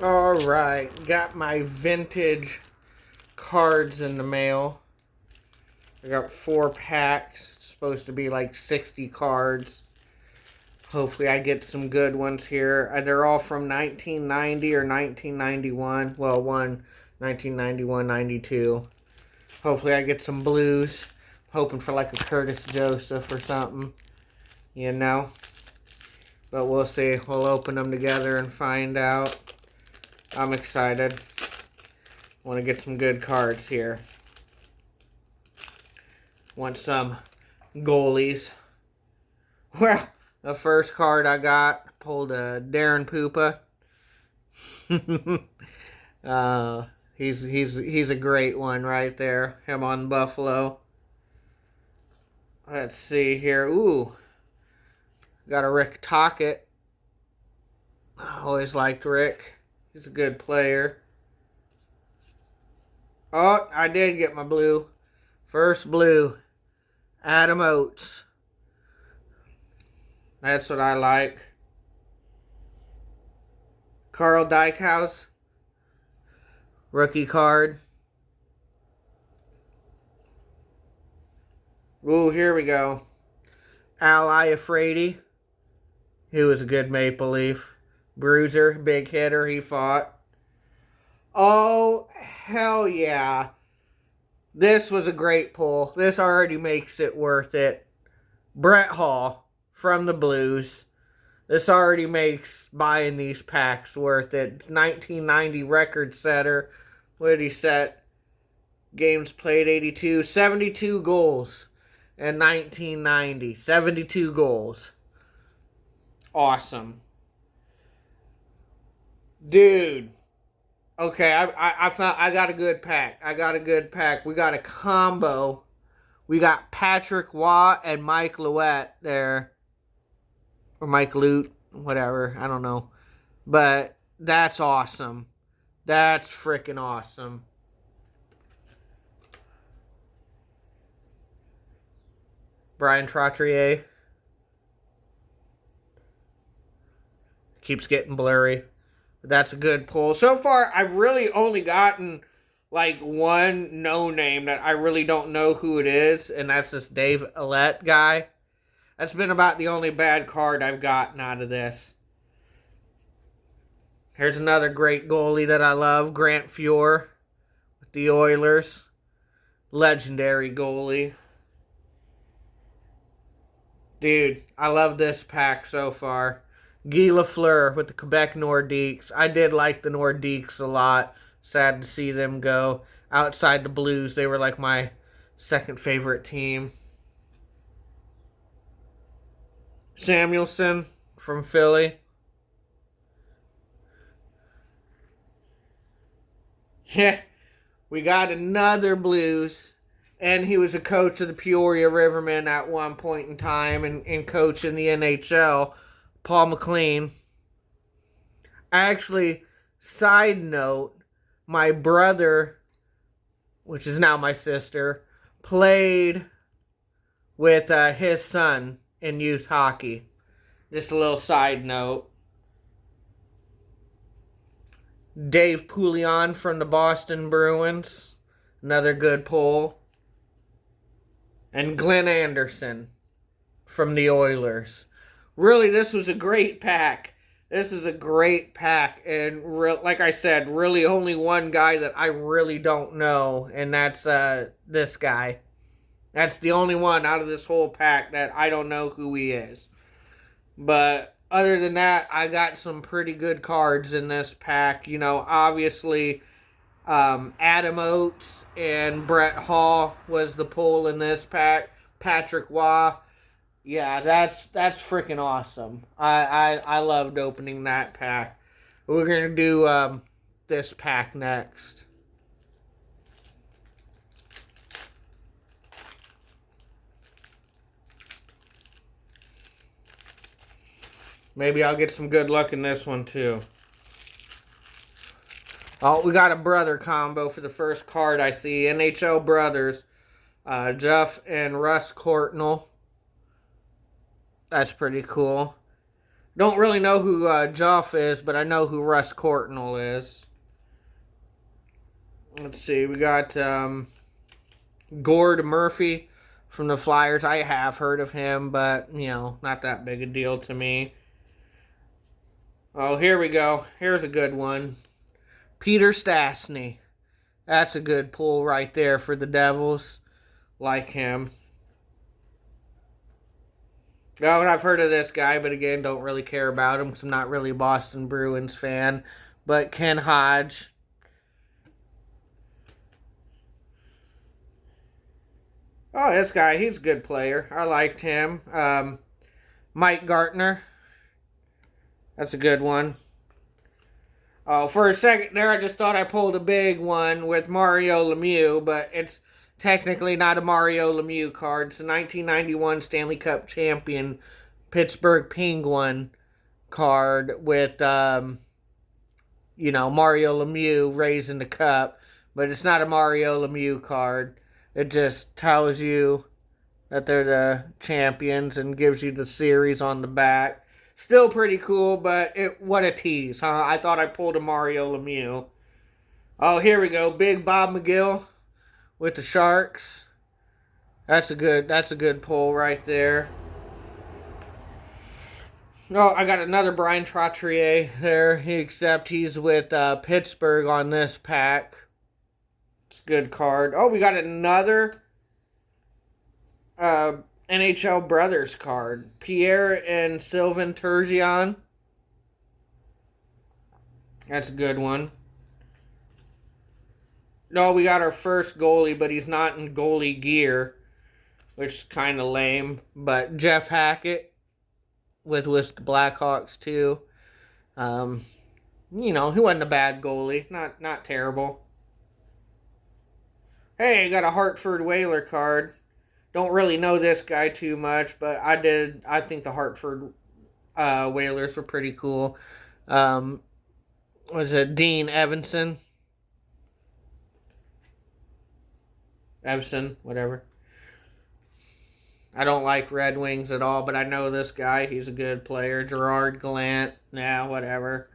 Alright, got my vintage cards in the mail. I got 4 packs. It's supposed to be like 60 cards. Hopefully I get some good ones here. They're all from 1990 or 1991. Well, one 1991, 92. Hopefully I get some blues. Hoping for like a Curtis Joseph or something. You know. But we'll see. We'll open them together and find out. I'm excited. Want to get some good cards here. Want some goalies. Well, the first card I got pulled a Darren Poopa. He's a great one right there. Him on Buffalo. Let's see here. Ooh, got a Rick Tocchet. I always liked Rick. He's a good player. Oh, I did get my blue. First blue. Adam Oates. That's what I like. Carl Dykhouse. Rookie card. Ooh, here we go. Al Iafrate. He was a good Maple Leaf. Bruiser, big hitter, he fought. Oh, hell yeah. This was a great pull. This already makes it worth it. Brett Hall from the Blues. This already makes buying these packs worth it. 1990 record setter. What did he set? Games played 82. 72 goals in 1990. 72 goals. Awesome. Dude. Okay, I got a good pack. We got a combo. We got Patrick Waugh and Mike Louette there. Or Mike Lute, whatever. I don't know. But that's awesome. That's freaking awesome. Brian Trottier. Keeps getting blurry. That's a good pull. So far, I've really only gotten like one no-name that I really don't know who it is, and that's this Dave Allett guy. That's been about the only bad card I've gotten out of this. Here's another great goalie that I love, Grant Fuhr with the Oilers. Legendary goalie. Dude, I love this pack so far. Guy Lafleur with the Quebec Nordiques. I did like the Nordiques a lot. Sad to see them go. Outside the Blues, they were like my second favorite team. Samuelson from Philly. Yeah, we got another Blues. And he was a coach of the Peoria Rivermen at one point in time and coach in the NHL. Paul McLean. Actually, side note, my brother, which is now my sister, played with his son in youth hockey. Just a little side note. Dave Pouliot from the Boston Bruins. Another good pull. And Glenn Anderson from the Oilers. Really, this was a great pack. This is a great pack. And like I said, really only one guy that I really don't know. And that's this guy. That's the only one out of this whole pack that I don't know who he is. But other than that, I got some pretty good cards in this pack. You know, obviously, Adam Oates and Brett Hall was the pull in this pack. Patrick Waugh. Yeah, that's freaking awesome. I loved opening that pack. We're going to do this pack next. Maybe I'll get some good luck in this one too. Oh, we got a brother combo for the first card I see. NHL brothers. Jeff and Russ Courtnall. That's pretty cool. Don't really know who Joff is, but I know who Russ Courtnall is. Let's see. We got Gord Murphy from the Flyers. I have heard of him, but, not that big a deal to me. Oh, here we go. Here's a good one. Peter Stastny. That's a good pull right there for the Devils. Like him. Oh, and I've heard of this guy, but again, don't really care about him because I'm not really a Boston Bruins fan. But Ken Hodge. Oh, this guy, he's a good player. I liked him. Mike Gartner. That's a good one. Oh, for a second there, I just thought I pulled a big one with Mario Lemieux, but it's technically not a Mario Lemieux card. It's a 1991 Stanley Cup champion Pittsburgh Penguin card with, Mario Lemieux raising the cup, but it's not a Mario Lemieux card. It just tells you that they're the champions and gives you the series on the back. Still pretty cool, but what a tease, huh? I thought I pulled a Mario Lemieux. Oh, here we go. Big Bob McGill with the Sharks. That's a good pull right there. Oh, I got another Brian Trottier there, except he's with Pittsburgh on this pack. It's a good card. Oh, we got another NHL Brothers card. Pierre and Sylvain Turgeon. That's a good one. No, we got our first goalie, but he's not in goalie gear, which is kind of lame. But Jeff Hackett with the Blackhawks too. He wasn't a bad goalie. Not terrible. Hey, I got a Hartford Whaler card. Don't really know this guy too much, but I think the Hartford Whalers were pretty cool. Was it Dean Evason? Evson, whatever. I don't like Red Wings at all, but I know this guy. He's a good player. Gerard Gallant. Yeah, whatever.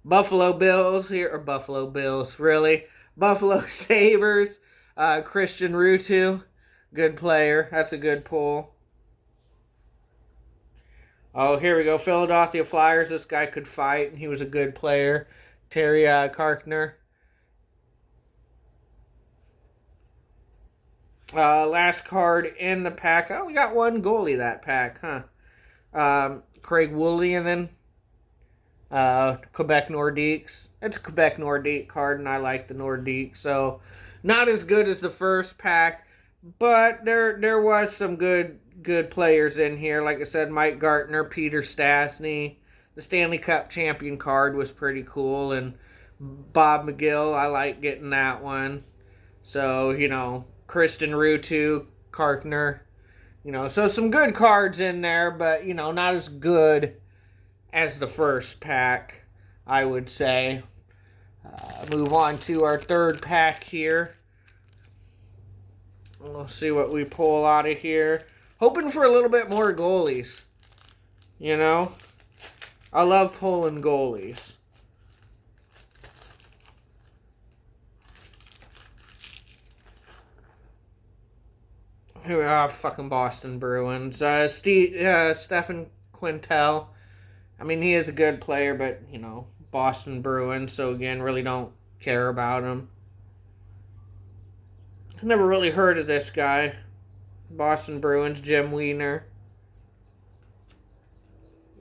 Buffalo Bills here, or Buffalo Bills, really. Buffalo Sabres. Christian Ruutu, good player. That's a good pull. Oh, here we go. Philadelphia Flyers. This guy could fight, and he was a good player. Terry Karkner. Last card in the pack. Oh, we got one goalie that pack, huh? Craig Woollinen. Quebec Nordiques. It's a Quebec Nordique card, and I like the Nordique, so not as good as the first pack, but there was some good players in here. Like I said, Mike Gartner, Peter Stastny. The Stanley Cup champion card was pretty cool, and Bob McGill, I like getting that one. So, Kristen Ruutu, Karkner. So some good cards in there, but, not as good as the first pack, I would say. Move on to our third pack here. We'll see what we pull out of here. Hoping for a little bit more goalies. I love pulling goalies. Here we are, fucking Boston Bruins. Stefan Quintel. I mean, he is a good player, but, Boston Bruins, so again, really don't care about him. I've never really heard of this guy. Boston Bruins, Jim Wiener.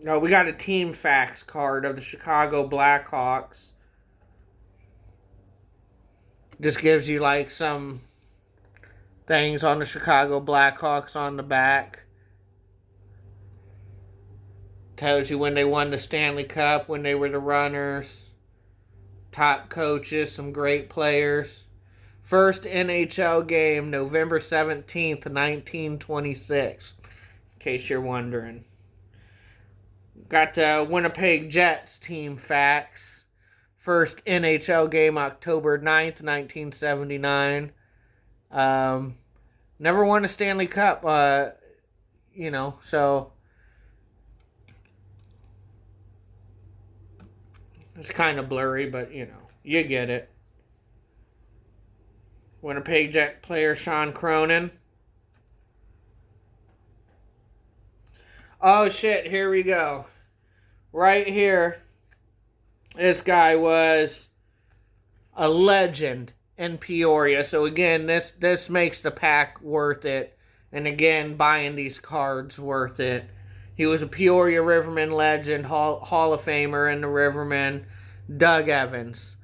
No, we got a team facts card of the Chicago Blackhawks. Just gives you, some things on the Chicago Blackhawks on the back. Tells you when they won the Stanley Cup, when they were the runners. Top coaches, some great players. First NHL game, November 17th, 1926. In case you're wondering. Got Winnipeg Jets team facts. First NHL game, October 9th, 1979. Never won a Stanley Cup. so it's kind of blurry, but, you get it. Winnipeg Jet player Sean Cronin. Oh, shit, here we go. Right here, this guy was a legend in Peoria. So, again, this makes the pack worth it. And, again, buying these cards worth it. He was a Peoria Riverman legend, Hall of Famer in the Riverman, Doug Evans.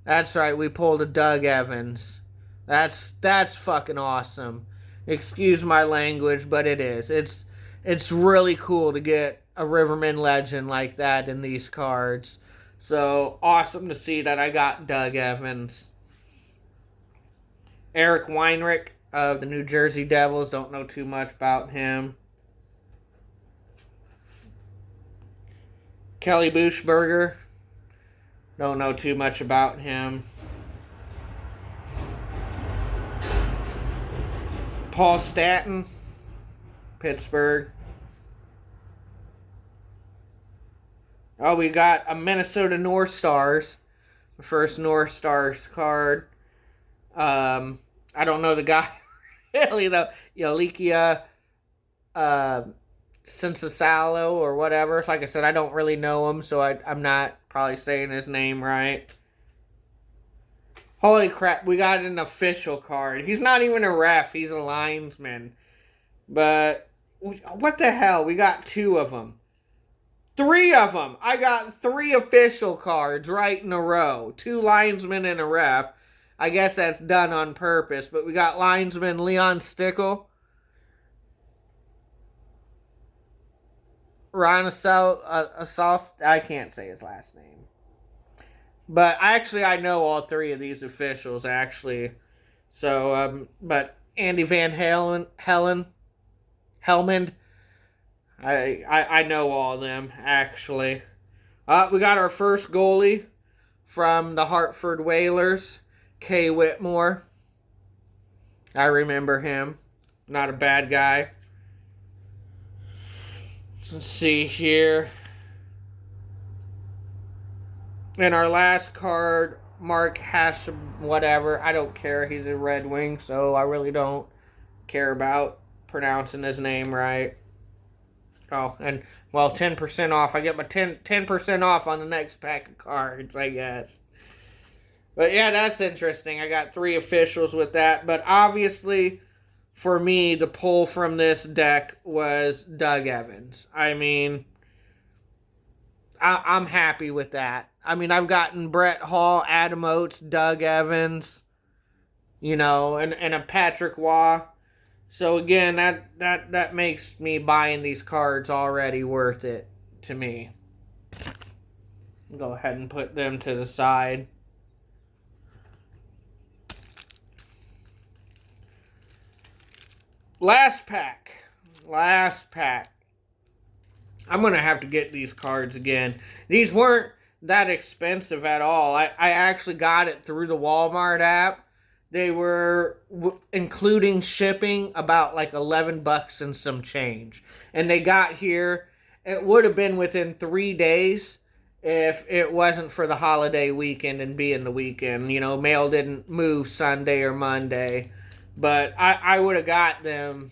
That's right, we pulled a Doug Evans. That's fucking awesome. Excuse my language, but it is. It's really cool to get a Riverman legend like that in these cards. So awesome to see that I got Doug Evans. Eric Weinrich of the New Jersey Devils. Don't know too much about him. Kelly Buschberger. Don't know too much about him. Paul Stanton, Pittsburgh. Oh, we got a Minnesota North Stars. The first North Stars card. I don't know the guy really, though. Likia Sensasalo or whatever. Like I said, I don't really know him, so I'm not probably saying his name right. Holy crap, we got an official card. He's not even a ref, he's a linesman. But, what the hell? We got 2 of them. 3 of them! I got 3 official cards right in a row. 2 linesmen and a ref. I guess that's done on purpose. But we got linesman Leon Stickle. Ron Assault, I can't say his last name. But actually, I know all 3 of these officials, actually. So, but Andy Van Helmond, I know all of them, actually. We got our first goalie from the Hartford Whalers, Kay Whitmore. I remember him. Not a bad guy. Let's see here. And our last card, Mark Hash, whatever. I don't care. He's a Red Wing, so I really don't care about pronouncing his name right. Oh, and, 10% off. I get my 10% off on the next pack of cards, I guess. But, yeah, that's interesting. I got 3 officials with that. But, obviously, for me, the pull from this deck was Doug Evans. I mean, I'm happy with that. I mean, I've gotten Brett Hall, Adam Oates, Doug Evans, and a Patrick Waugh. So again, that makes me buying these cards already worth it to me. Go ahead and put them to the side. Last pack. I'm going to have to get these cards again. These weren't that expensive at all. I actually got it through the Walmart app. They were, including shipping, about like $11 and some change. And they got here, it would have been within 3 days if it wasn't for the holiday weekend and being the weekend. Mail didn't move Sunday or Monday. But I would have got them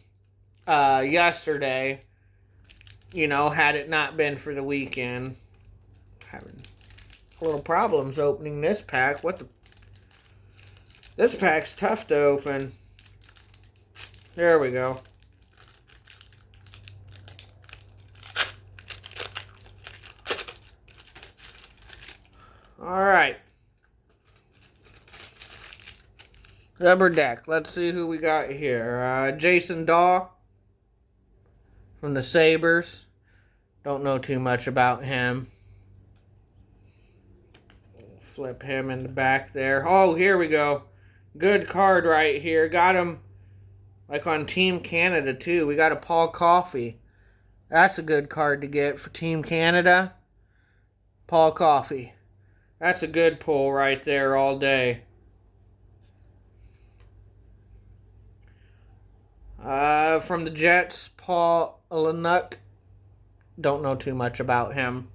yesterday, had it not been for the weekend. Having little problems opening this pack. This pack's tough to open. There we go. Alright. Rubber deck. Let's see who we got here. Jason Daw from the Sabres. Don't know too much about him. Flip him in the back there. Oh, here we go. Good card right here. Got him like on Team Canada too. We got a Paul Coffey. That's a good card to get for Team Canada. Paul Coffey. That's a good pull right there all day. From the Jets, Paul Olenek. Don't know too much about him.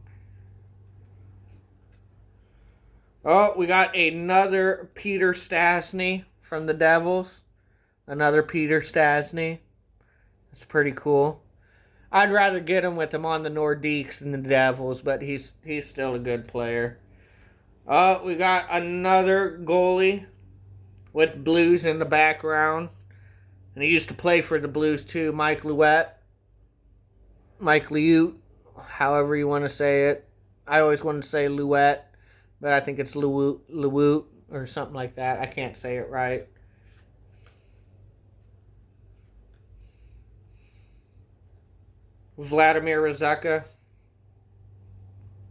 Oh, we got another Peter Stastny from the Devils. Another Peter Stastny. That's pretty cool. I'd rather get him with him on the Nordiques than the Devils, but he's still a good player. We got another goalie with Blues in the background. And he used to play for the Blues too, Mike Liut. Mike Liut, however you want to say it. I always want to say Liut, but I think it's Liut or something like that. I can't say it right. Vladimir Ruzeka,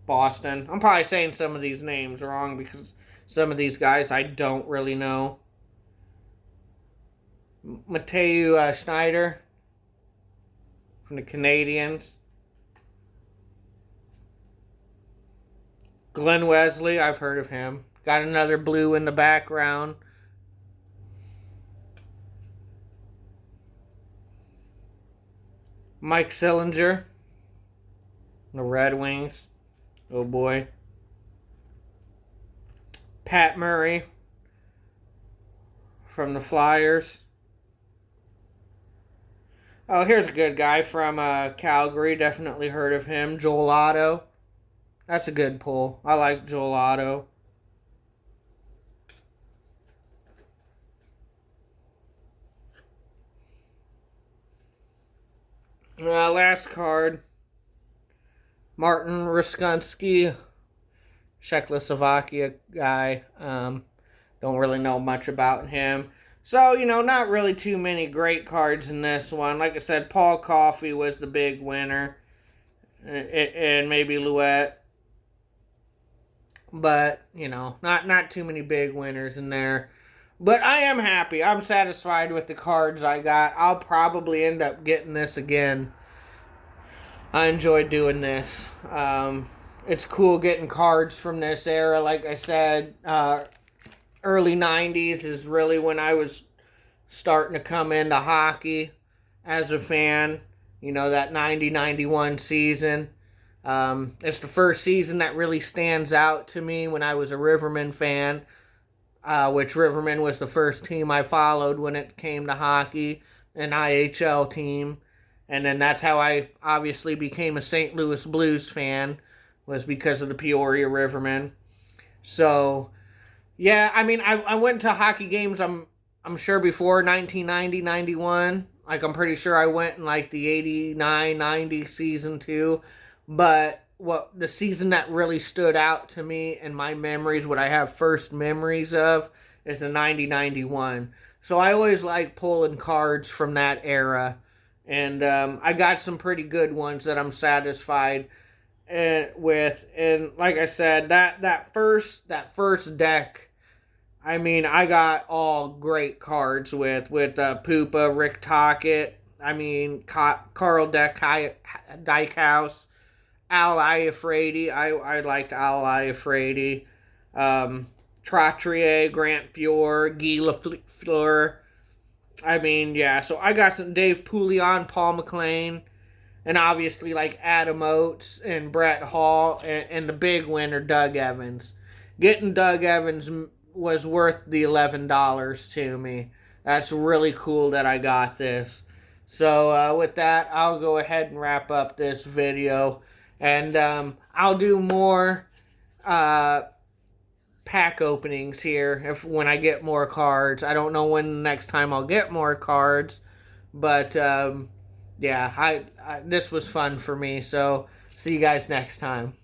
Boston. I'm probably saying some of these names wrong because some of these guys I don't really know. Matthew Schneider from the Canadiens. Glenn Wesley, I've heard of him. Got another blue in the background. Mike Sillinger, the Red Wings. Oh boy. Pat Murray from the Flyers. Oh, here's a good guy from Calgary. Definitely heard of him. Joel Otto. That's a good pull. I like Joel Otto. Last card. Martin Ruskunsky. Czechoslovakia guy. Don't really know much about him. So, not really too many great cards in this one. Like I said, Paul Coffey was the big winner. And maybe Liut. But, not too many big winners in there. But I am happy. I'm satisfied with the cards I got. I'll probably end up getting this again. I enjoy doing this. It's cool getting cards from this era. Like I said, early 90s is really when I was starting to come into hockey as a fan. That 90-91 season. It's the first season that really stands out to me when I was a Rivermen fan. Which Rivermen was the first team I followed when it came to hockey, an IHL team. And then that's how I obviously became a St. Louis Blues fan, was because of the Peoria Rivermen. So, yeah, I went to hockey games, I'm sure, before 1990, 91. Like, I'm pretty sure I went in, like, the 89-90 season, too. But the season that really stood out to me in my memories, what I have first memories of, is the 90-91. So I always like pulling cards from that era. And I got some pretty good ones that I'm satisfied with. And like I said, that first deck, I got all great cards with Pupa, Rick Tocchet, Carl Dykhouse, Al Iafrate. I liked Al Iafrate. Trottier, Grant Fuhr, Guy Lafleur. So I got some Dave Poulin, Paul McLean, and obviously like Adam Oates and Brett Hall, and the big winner, Doug Evans. Getting Doug Evans was worth the $11 to me. That's really cool that I got this. So with that, I'll go ahead and wrap up this video. And I'll do more pack openings here when I get more cards. I don't know when the next time I'll get more cards. But, yeah, this was fun for me. So, see you guys next time.